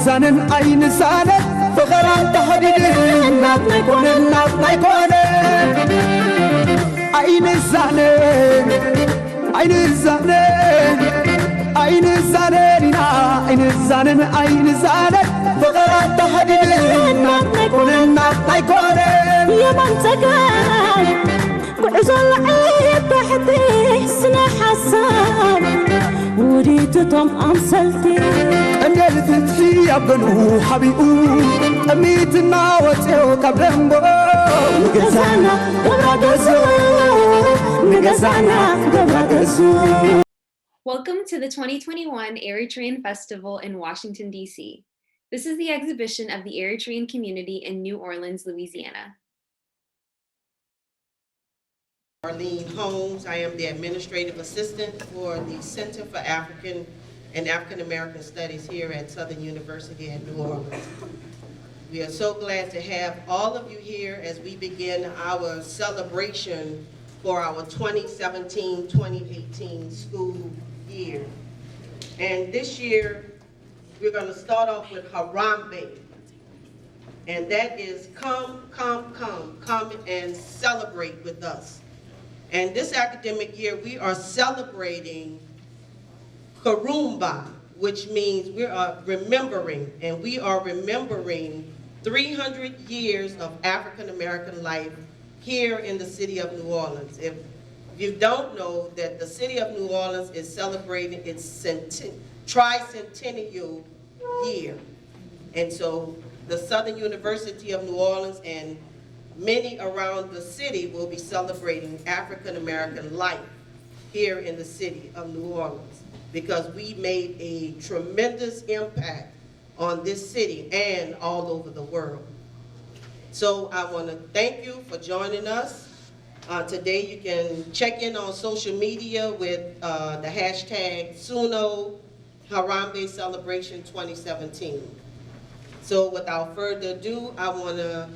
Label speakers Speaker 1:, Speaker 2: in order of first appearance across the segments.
Speaker 1: زانن عين زانن فقرات تحديدين ناطنا يكونن ناطنا يكونن عين زانن عين زانن عين زانن عين زانن عين زانن فقرات تحديدين ناطنا يكونن ناطنا يكونن يا منتقال بعزل عيب تحتي سنة حسان وديتهم أمثلتي أنا لتنتي أبنو حبيبو أميتنا وتيو كبرمبو نجزانا دبرادزو نجزانا دبرادزو.
Speaker 2: Welcome to the 2021 Eritrean Festival in Washington, D.C. This is the exhibition of the Eritrean community in New Orleans, Louisiana.
Speaker 3: Arlene Holmes. I am the administrative assistant for the Center for African and African American Studies here at Southern University at New Orleans. We are so glad to have all of you here as we begin our celebration for our 2017-2018 school year. And this year, we're going to start off with Harambe. And that is come and celebrate with us. And this academic year, we are celebrating Karumba, which means we are remembering, and we are remembering 300 years of African-American life here in the city of New Orleans. If you don't know that the city of New Orleans is celebrating its tricentennial year. And so the Southern University of New Orleans and many around the city will be celebrating African-American life here in the city of New Orleans because we made a tremendous impact on this city and all over the world. So I want to thank you for joining us. Today you can check in on social media with the hashtag Suno Harambe Celebration 2017. So without further ado, I want to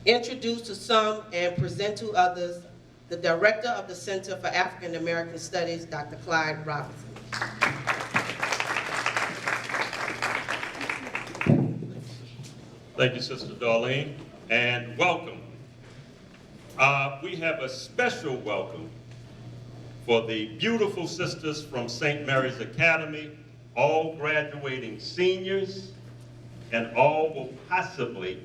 Speaker 3: introduce to some and present to others the Director of the Center for African American Studies, Dr. Clyde Robinson.
Speaker 4: Thank you, Sister Darlene, and welcome. We have a special welcome for the beautiful sisters from St. Mary's Academy, all graduating seniors, and all will possibly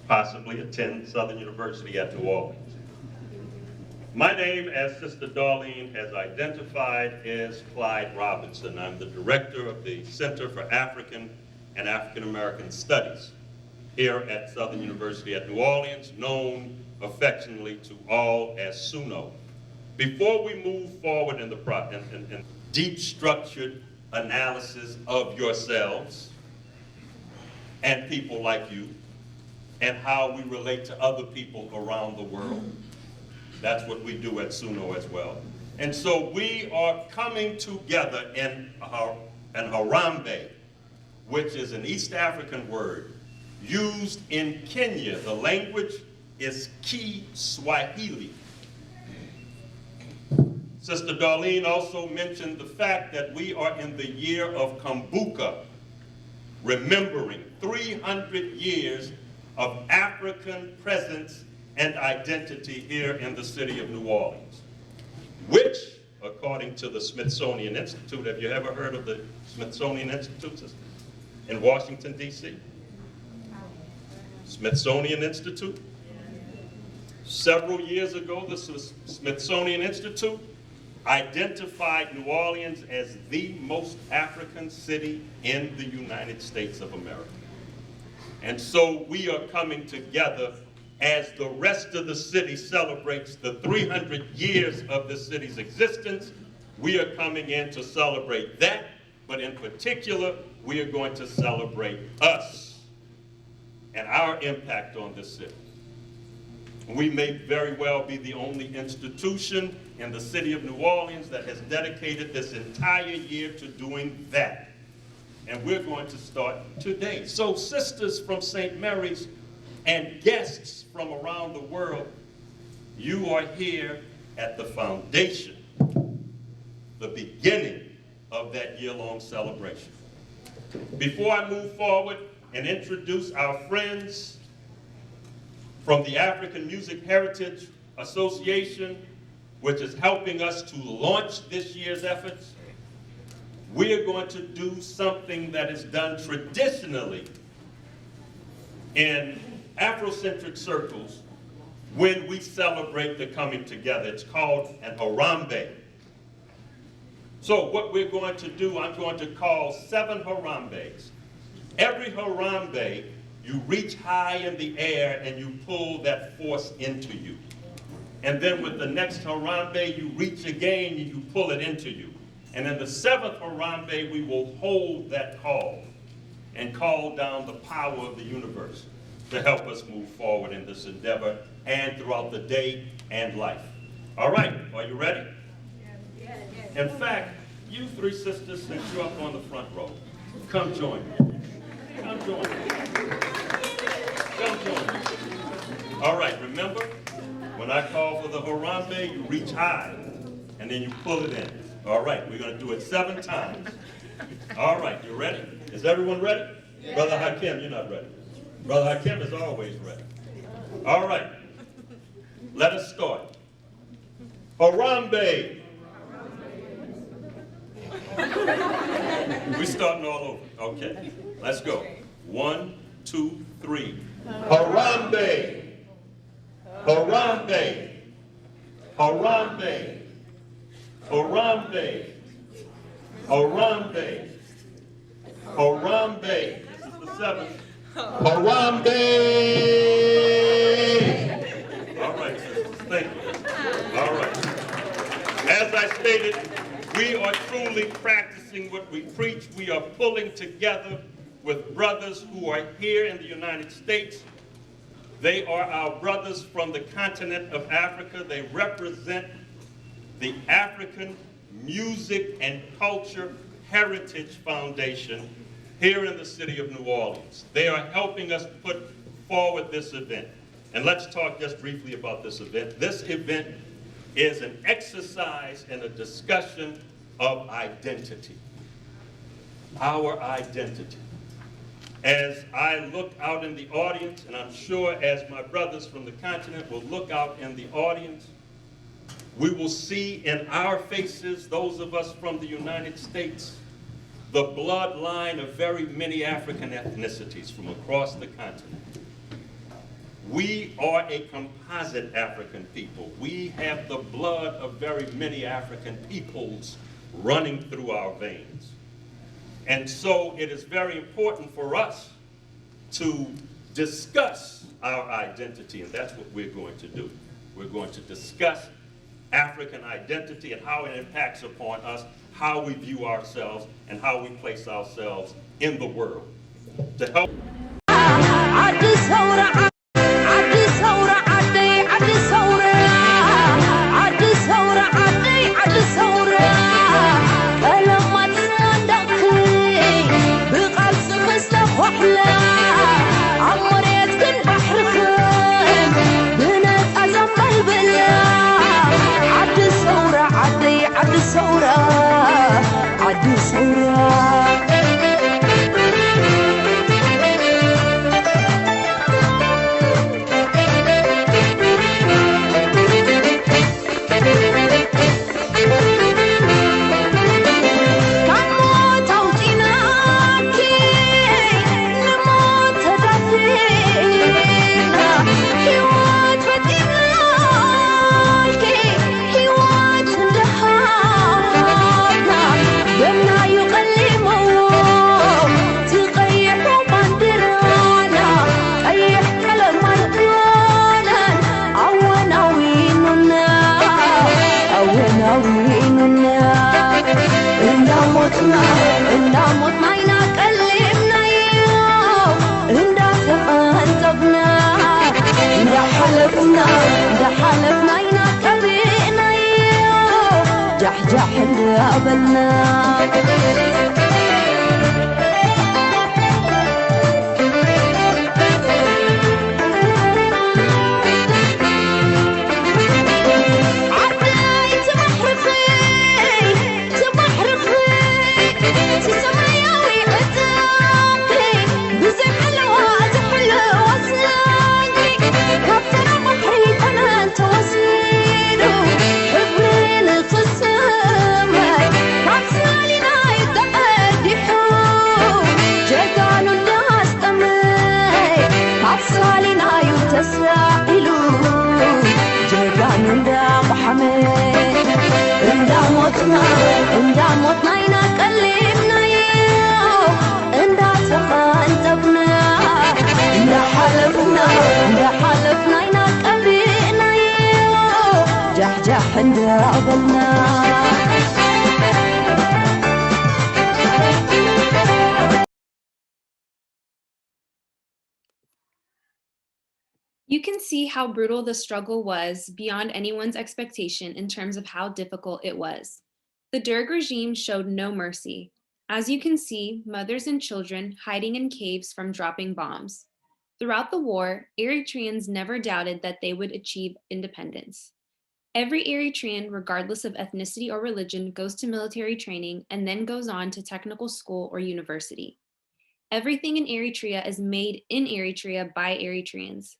Speaker 4: attend Southern University at New Orleans. My name, as Sister Darlene has identified, is Clyde Robinson. I'm the director of the Center for African and African American Studies here at Southern University at New Orleans, known affectionately to all as SUNO. Before we move forward in the in deep structured analysis of yourselves and people like you, and how we relate to other people around the world. That's what we do at SUNO as well. And so we are coming together in Harambe, which is an East African word used in Kenya. The language is Kiswahili. Sister Darlene also mentioned the fact that we are in the year of Kumbuka, remembering 300 years of African presence and identity here in the city of New Orleans, which, according to the Smithsonian Institute, have you ever heard of the Smithsonian Institute in Washington, D.C.? Smithsonian Institute? Several years ago, the Smithsonian Institute identified New Orleans as the most African city in the United States of America. And so we are coming together as the rest of the city celebrates the 300 years of the city's existence, We are coming in to celebrate that, but in particular, we are going to celebrate us and our impact on this city. We may very well be the only institution in the city of New Orleans that has dedicated this entire year to doing that. And we're going to start today. So sisters from St. Mary's and guests from around the world, you are here at the foundation, the beginning of that year-long celebration. Before I move forward and introduce our friends from the African Music Heritage Association, which is helping us to launch this year's efforts, we are going to do something that is done traditionally in Afrocentric circles when we celebrate the coming together. It's called an Harambe. So what we're going to do, I'm going to call 7 Harambes. Every Harambe, you reach high in the air and you pull that force into you. And then with the next Harambe, you reach again and you pull it into you. And in the 7th Harambe, we will hold that call and call down the power of the universe to help us move forward in this endeavor and throughout the day and life. All right, are you ready? In fact, you 3 sisters, since you're up on the front row, come join me. Come join me. Come join me. All right, remember, when I call for the Harambe, you reach high, and then you pull it in. All right, we're going to do it 7 times. All right, you ready? Is everyone ready? Yeah. Brother Hakim, you're not ready. Brother Hakim is always ready. All right, let us start. Harambe. We're starting all over. Okay, let's go. 1, 2, 3. Harambe. Harambe. Harambe. Harambe. Harambe. Harambe. This is the 7th. Harambe. All right, sisters, thank you. All right. As I stated, we are truly practicing what we preach. We are pulling together with brothers who are here in the United States. They are our brothers from the continent of Africa. They represent the African Music and Culture Heritage Foundation here in the city of New Orleans. They are helping us put forward this event. And let's talk just briefly about this event. This event is an exercise and a discussion of identity. Our identity. As I look out in the audience, and I'm sure as my brothers from the continent will look out in the audience, we will see in our faces, those of us from the United States, the bloodline of very many African ethnicities from across the continent. We are a composite African people. We have the blood of very many African peoples running through our veins. And so it is very important for us to discuss our identity, and that's what we're going to do. We're going to discuss African identity and how it impacts upon us, how we view ourselves, and how we place ourselves in the world. To help.
Speaker 5: you قابلنا
Speaker 2: You can see how brutal the struggle was beyond anyone's expectation in terms of how difficult it was. The Derg regime showed no mercy. As you can see, mothers and children hiding in caves from dropping bombs. Throughout the war, Eritreans never doubted that they would achieve independence. Every Eritrean, regardless of ethnicity or religion, goes to military training and then goes on to technical school or university. Everything in Eritrea is made in Eritrea by Eritreans.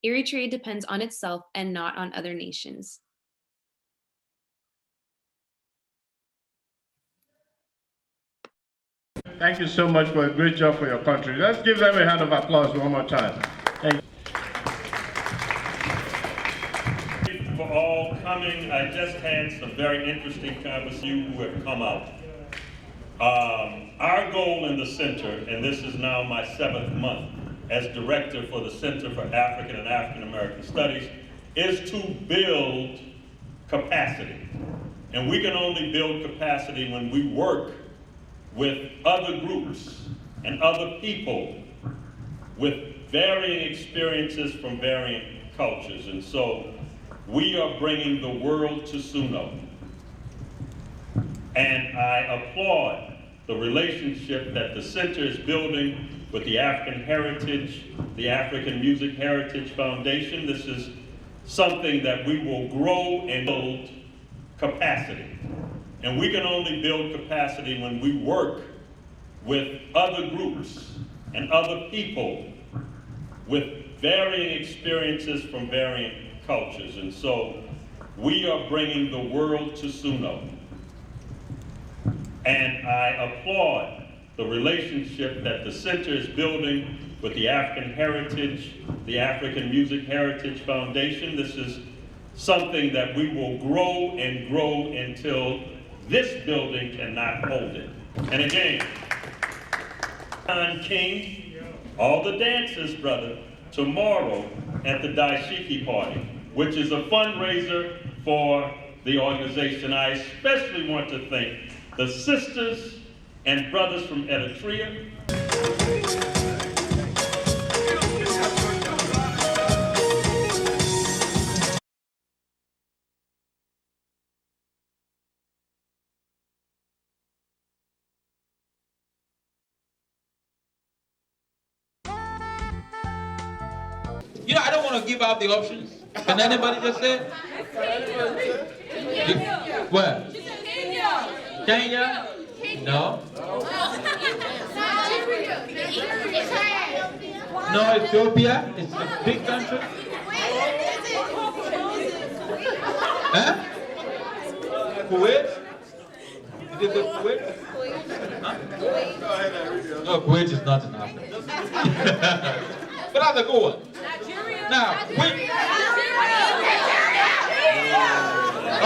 Speaker 2: Eritrea depends on itself and not on other nations.
Speaker 6: Thank you so much for a great job for your country. Let's give them a hand of applause one more time. Thank you.
Speaker 4: For all coming, I just had some very interesting conversations who have come out. Our goal in the center, and this is now my 7th month as director for the Center for African and African American Studies, is to build capacity. And we can only build capacity when we work with other groups and other people with varying experiences from varying cultures. And so we are bringing the world to Suno. And I applaud the relationship that the center is building with the African Heritage, the African Music Heritage Foundation. This is something that we will grow and build capacity. And we can only build capacity when we work with other groups and other people with varying experiences from varying cultures. And so we are bringing the world to Suno. And I applaud the relationship that the center is building with the African Heritage, the African Music Heritage Foundation. This is something that we will grow and grow until this building cannot hold it. And again, John King, all the dancers, brother, tomorrow at the Daishiki party, which is a fundraiser for the organization. I especially want to thank the sisters and brothers from Eritrea.
Speaker 7: You know, I don't want to give out the options. Can anybody just say? Where? Kenya? No. No, Ethiopia. It's a big country. Huh? Kuwait? Is it Kuwait? Huh? No, Kuwait is not in Africa. But that's a good one. Now,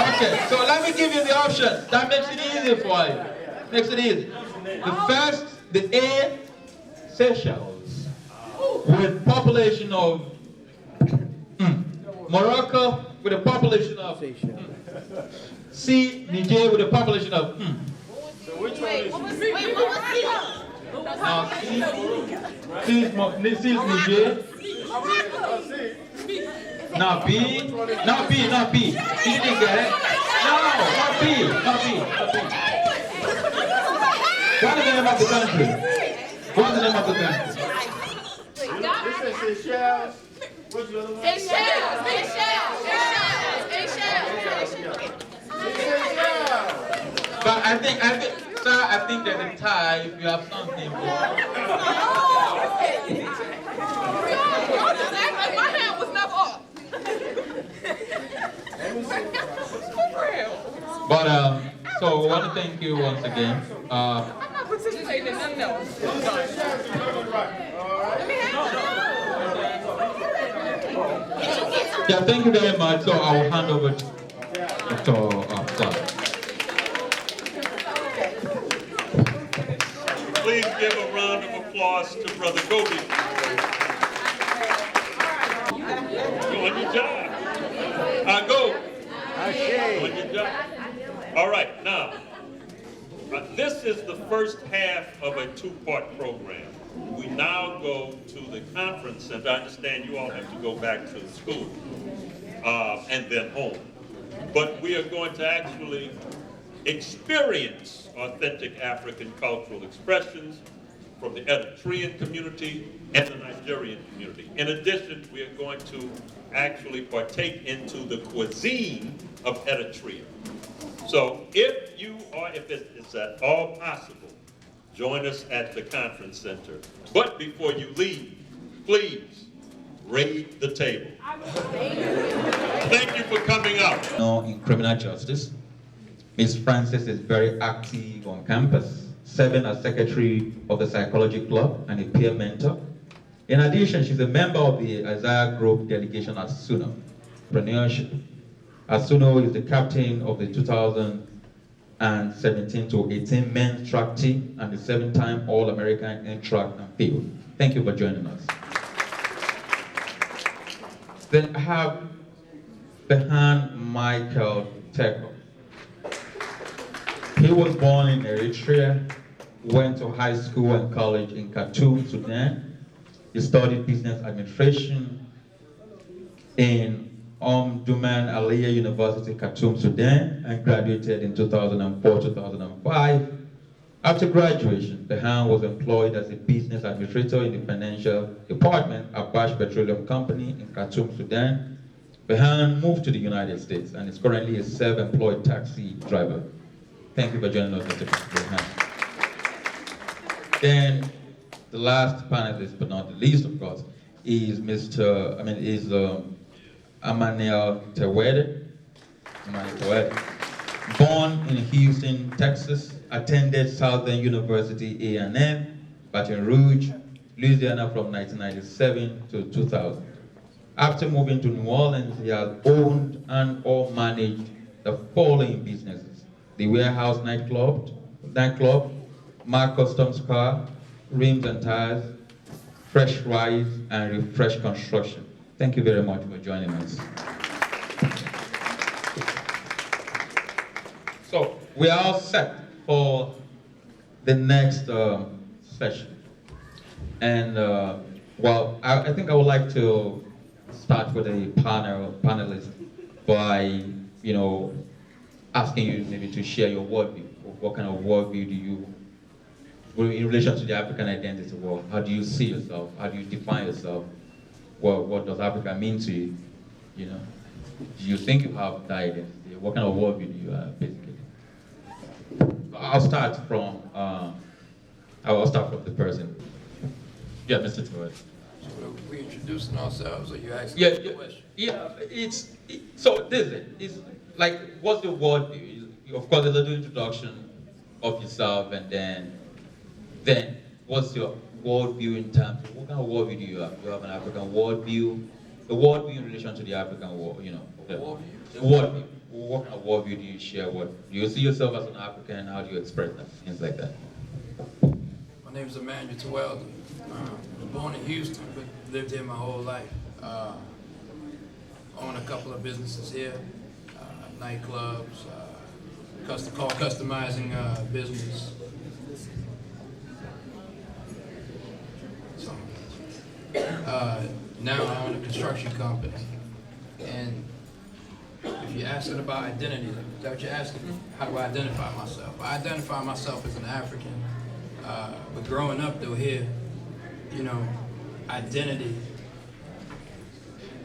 Speaker 7: okay, so let me give you the options. That makes it easy for you. Makes it easy. The first, the A, Seychelles, with population of Morocco, with a population of C, Niger, with a population of
Speaker 6: So which one is
Speaker 7: now C is Niger. Now B. You didn't get it. not Bill, not Bill, not Bill. What's the name of the country? What's the name of the country?
Speaker 6: This is Seychelles. What's the other one?
Speaker 7: But I think, sir, I think that the tie, if you have something.
Speaker 5: My hand was never up.
Speaker 7: But so I want to thank you once again.
Speaker 5: I'm not participating in nothing else.
Speaker 7: Yeah, thank you very much. So I will hand over to Dr.
Speaker 4: Please give a round of applause to Brother Gobi. Doing your job. Go. Doing your job. All right, now, this is the first half of a two-part program. We now go to the conference center. I understand you all have to go back to the school and then home. But we are going to actually experience authentic African cultural expressions from the Eritrean community and the Nigerian community. In addition, we are going to actually partake into the cuisine of Eritrea. So if it's at all possible, join us at the conference center. But before you leave, please raid the table. Thank you for coming out.
Speaker 7: In criminal justice, Ms. Francis is very active on campus, serving as secretary of the Psychology Club and a peer mentor. In addition, she's a member of the Isaiah Group delegation at SUNO. Entrepreneurship. Asuno is the captain of the 2017 to 18 men's track team and the 7-time All-American in track and field. Thank you for joining us. Then I have Behan Michael Tecco. He was born in Eritrea, went to high school and college in Khartoum, Sudan. He studied business administration in Duman Aliyah University, Khartoum, Sudan, and graduated in 2004-2005. After graduation, Behan was employed as a business administrator in the financial department at Bash Petroleum Company in Khartoum, Sudan. Behan moved to the United States and is currently a self-employed taxi driver. Thank you for joining us, Mr. Behan. Then the last panelist, but not the least, of course, is Emmanuel Tewede. Born in Houston, Texas, attended Southern University A&M, Baton Rouge, Louisiana from 1997 to 2000. After moving to New Orleans, he has owned and or managed the following businesses: the Warehouse nightclub, Mark Customs Car, Rims and Tires, Fresh Rise, and Refresh Construction. Thank you very much for joining us. So we are all set for the next session. And I think I would like to start with a panelist by, asking you maybe to share your worldview. What kind of worldview do you, in relation to the African identity, how do you see yourself? How do you define yourself? What does Africa mean to you? Do you think you have that identity? What kind of worldview do you have, basically? I'll start from the person. Yeah, Mr. Torres.
Speaker 8: So we introducing ourselves, or you asking
Speaker 7: the
Speaker 8: question?
Speaker 7: Yeah, so this is it. It's like, what's the worldview? Of course, a little introduction of yourself, and then what's your worldview in terms of what kind of worldview do you have? Do you have an African worldview? The worldview in relation to the African world, the worldview. What kind of worldview do you share? Do you see yourself as an African? How do you express that? Things like that.
Speaker 8: My name is Emmanuel Tewede. I was born in Houston, but lived here my whole life. Own a couple of businesses here, nightclubs, customizing business. So, now I own a construction company, and if you're asking about identity, is that what you're asking me? How do I identify myself? I identify myself as an African. But growing up though here, you know, identity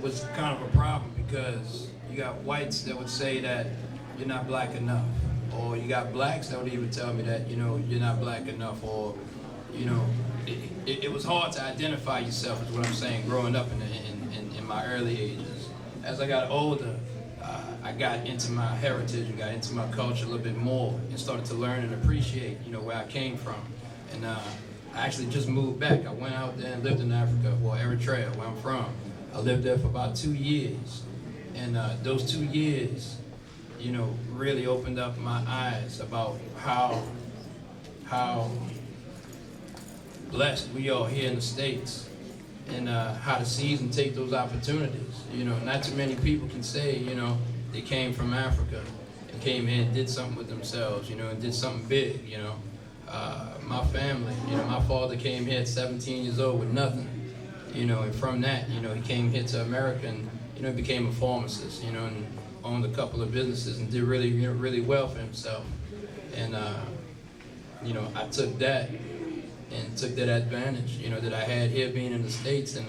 Speaker 8: was kind of a problem because you got whites that would say that you're not black enough, or you got blacks that would even tell me that, you know, you're not black enough, or, you know, it was hard to identify yourself, is what I'm saying, growing up in my early ages. As I got older, I got into my heritage and got into my culture a little bit more and started to learn and appreciate, you know, where I came from. And I actually just moved back. I went out there and lived in Africa, well, Eritrea, where I'm from. I lived there for about 2 years. And those 2 years, you know, really opened up my eyes about how blessed we are here in the States, and how to seize and take those opportunities. You know, not too many people can say, you know, they came from Africa and came here and did something with themselves, you know, and did something big, you know. My family, you know, my father came here at 17 years old with nothing, you know, and from that, you know, he came here to America and, you know, became a pharmacist, you know, and owned a couple of businesses and did really, you know, really well for himself. And, you know, I took that and took that advantage, you know, that I had here being in the States, and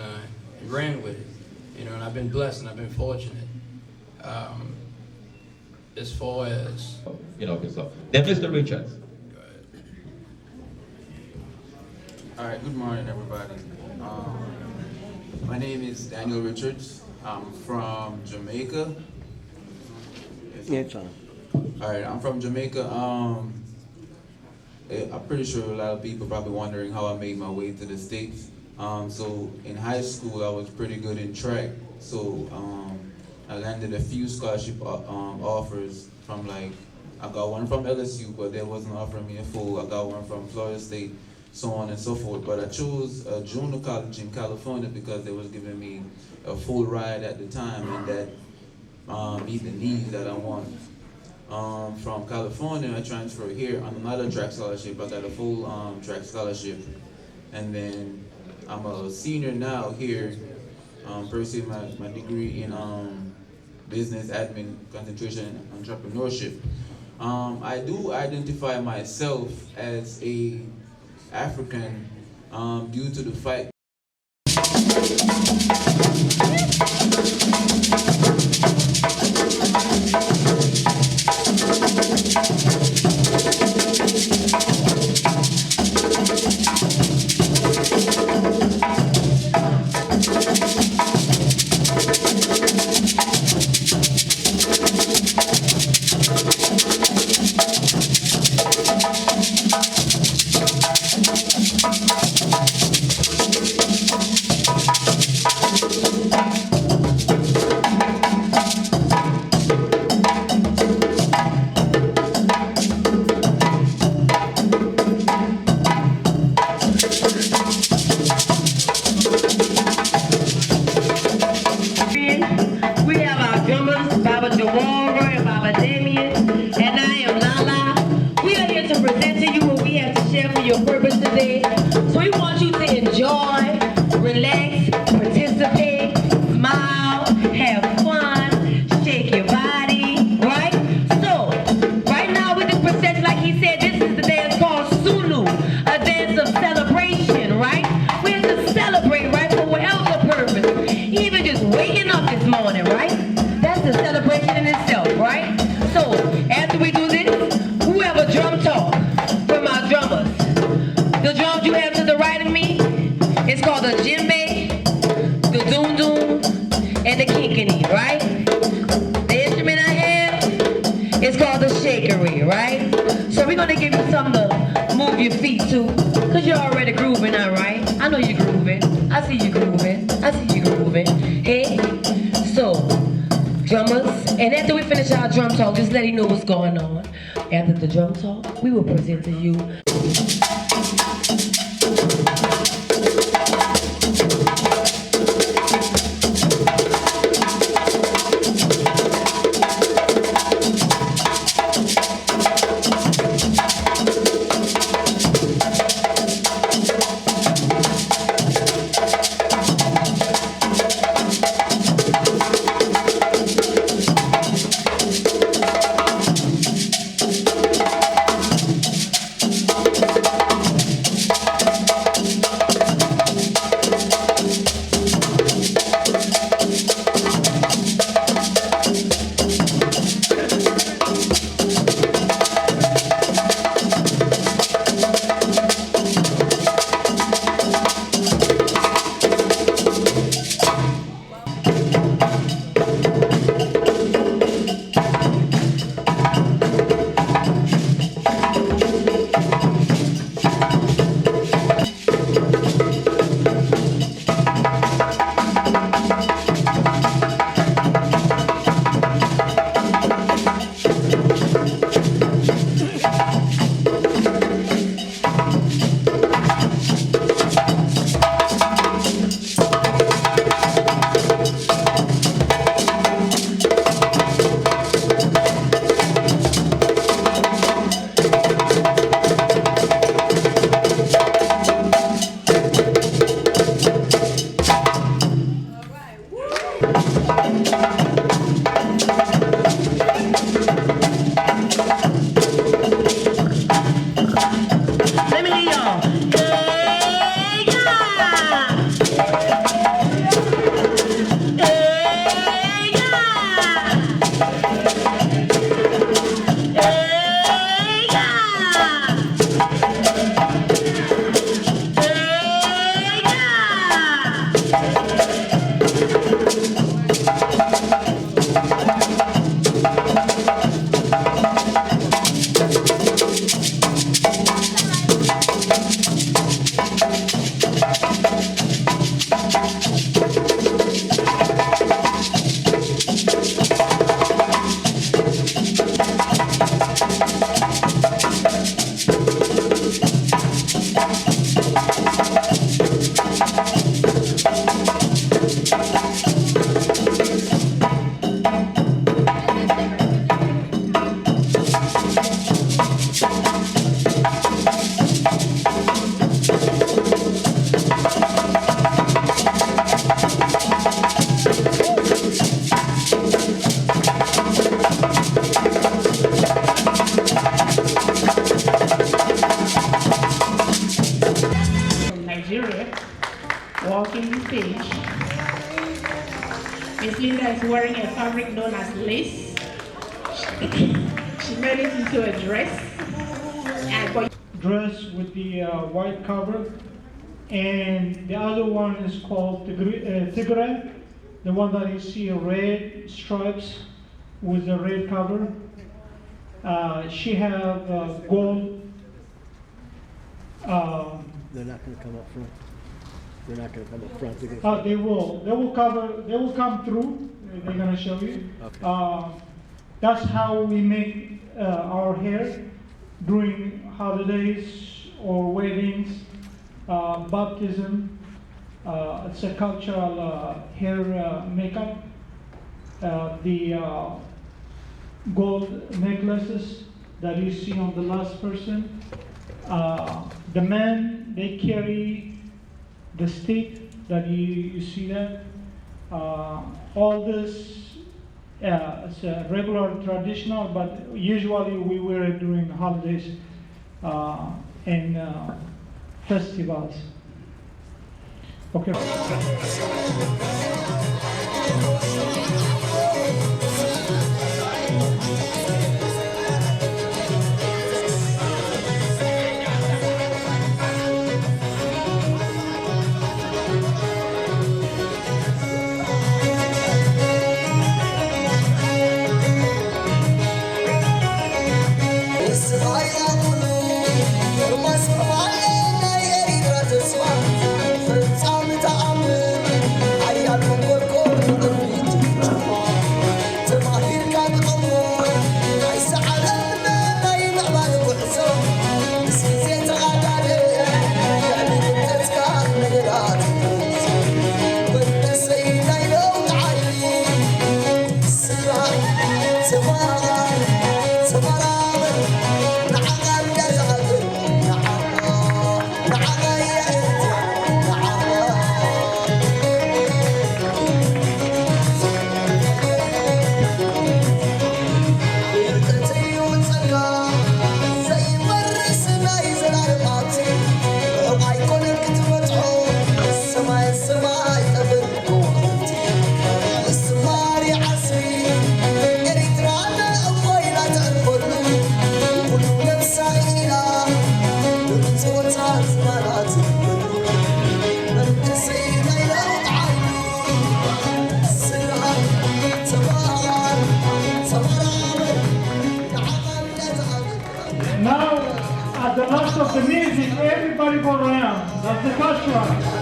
Speaker 8: ran with it, you know, and I've been blessed and I've been fortunate. As far as,
Speaker 7: You know, so. Then Mr. Richards.
Speaker 9: All right, good morning, everybody. My name is Daniel Richards. I'm from Jamaica.
Speaker 1: Yeah, John.
Speaker 9: All right, I'm from Jamaica. I'm pretty sure a lot of people probably wondering how I made my way to the States. So in high school, I was pretty good in track. So I landed a few scholarship offers from, like, I got one from LSU, but they wasn't offering me a full. I got one from Florida State, so on and so forth. But I chose a junior college in California because they was giving me a full ride at the time, and that meet the needs that I want. From California, I transferred here on another track scholarship. I got a full track scholarship, and then I'm a senior now here, pursuing my degree in business admin, concentration in entrepreneurship. I do identify myself as a African due to the fact
Speaker 10: drum talk, just letting you know what's going on. After the drum talk, we will present to you
Speaker 11: wearing a fabric known as lace. She made it into a dress.
Speaker 12: Dress with the white cover, and the other one is called Tigre, the one that you see red stripes with the red cover. She have gold.
Speaker 1: They're not going to come up front. They're not going to come up front.
Speaker 12: They will. They will cover. They will come through. They're going to show you.
Speaker 1: Okay.
Speaker 12: That's how we make our hair during holidays or weddings, baptism. It's a cultural hair makeup. The gold necklaces that you see on the last person. The men, they carry the stick that you see that. All this it's a regular traditional, but usually we wear it during holidays and festivals. Okay. Now, at the last of the music, everybody go around. That's the first one.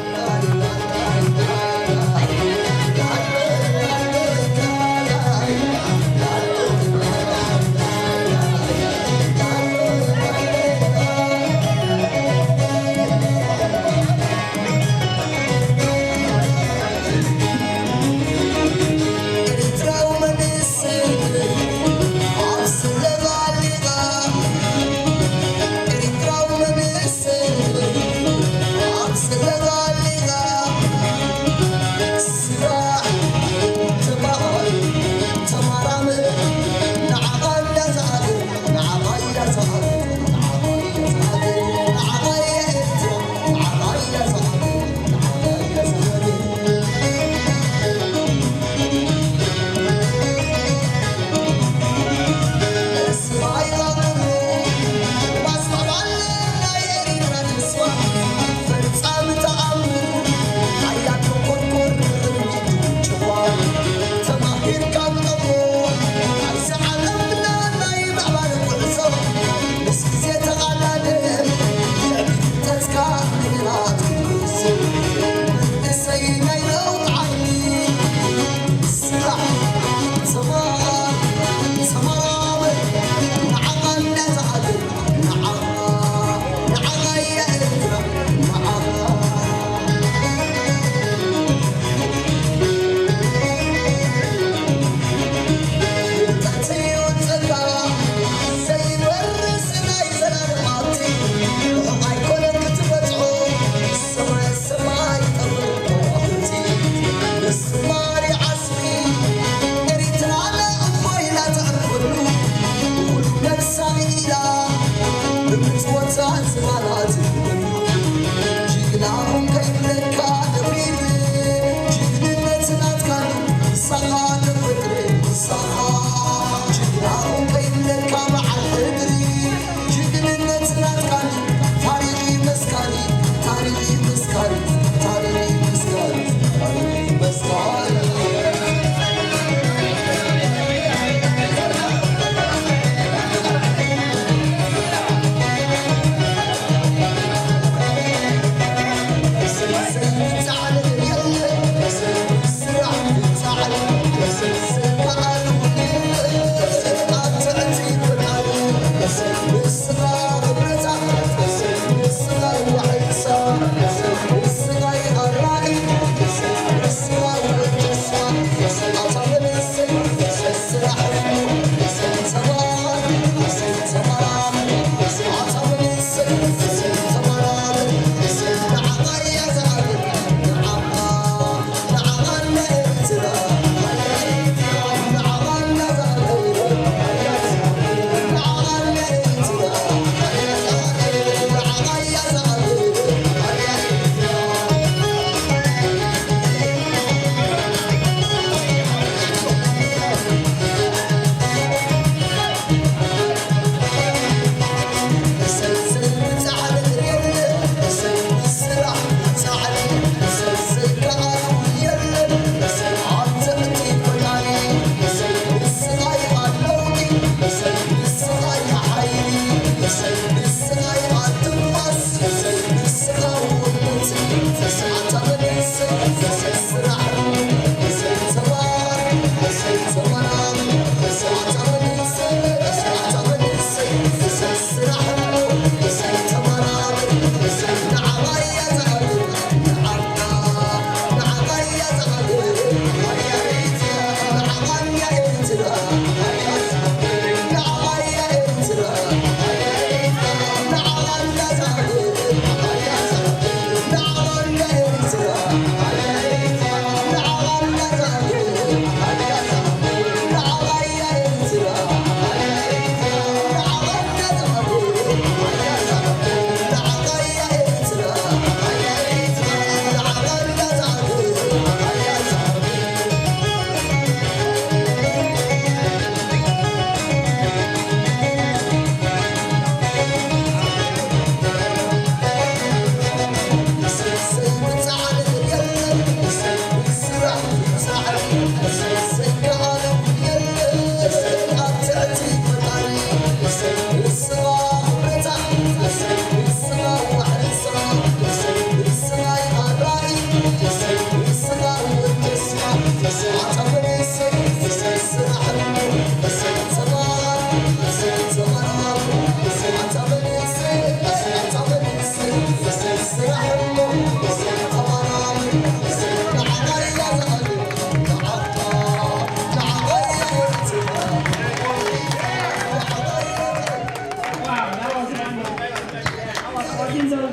Speaker 13: Salam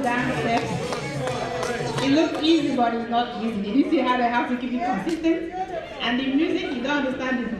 Speaker 11: dance steps. It looks easy, but it's not easy. Did you see how they have to keep it consistent? And the music, you don't understand the